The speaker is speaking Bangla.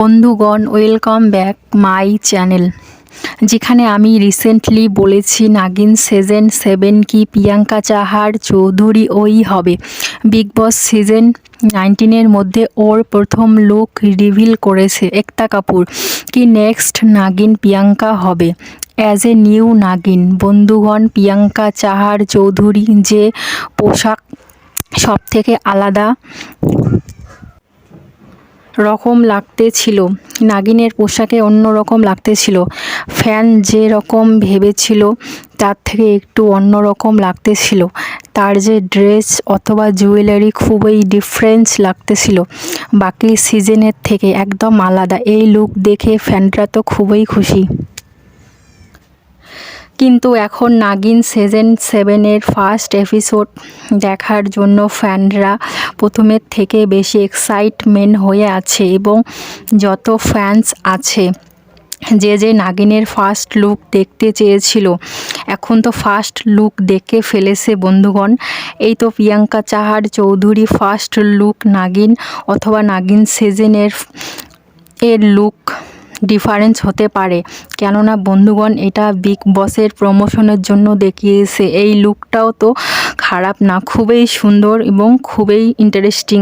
বন্ধুগণ, ওয়েলকাম ব্যাক মাই চ্যানেল, যেখানে আমি রিসেন্টলি বলেছি নাগিন সিজন 7 কি প্রিয়াঙ্কা চাহার চৌধুরী ওই হবে। বিগ বস সিজন 19-এর মধ্যে ওর প্রথম লুক রিভিল করেছে একতা কাপুর। কি নেক্সট নাগিন প্রিয়াঙ্কা হবে অ্যাজ এ নিউ নাগিন। বন্ধুগণ, প্রিয়াঙ্কা চাহার চৌধুরী যে পোশাক সবথেকে আলাদা রকম লাগতেছিল, নাগিনের পোশাকে অন্যরকম লাগতেছিল। ফ্যান যে রকম ভেবেছিল তার থেকে একটু অন্যরকম লাগতেছিল। তার যে ড্রেস অথবা জুয়েলারি খুবই ডিফারেন্স লাগতেছিল, বাকি সিজনের থেকে একদম আলাদা। এই লুক দেখে ফ্যানরা তো খুবই খুশি। কিন্তু এখন নাগিন সিজন 7-এর ফার্স্ট এপিসোড দেখার জন্য ফ্যানরা প্রথমের থেকে বেশি এক্সাইটমেন্ট হয়ে আছে, এবং যত ফ্যান্স আছে যে নাগিনের ফার্স্ট লুক দেখতে চেয়েছিল এখন তো ফার্স্ট লুক দেখে ফেলেছে। বন্ধুগণ, এই তো প্রিয়াঙ্কা চাহার চৌধুরী ফার্স্ট লুক নাগিন অথবা নাগিন সিজনের লুক ডিফারেন্স হতে পারে, কেননা বন্ধুগণ এটা বিগ বসের প্রমোশনের জন্য দেখিয়েছে। এই লুকটাও তো খারাপ না, খুবই সুন্দর এবং খুবই ইন্টারেস্টিং।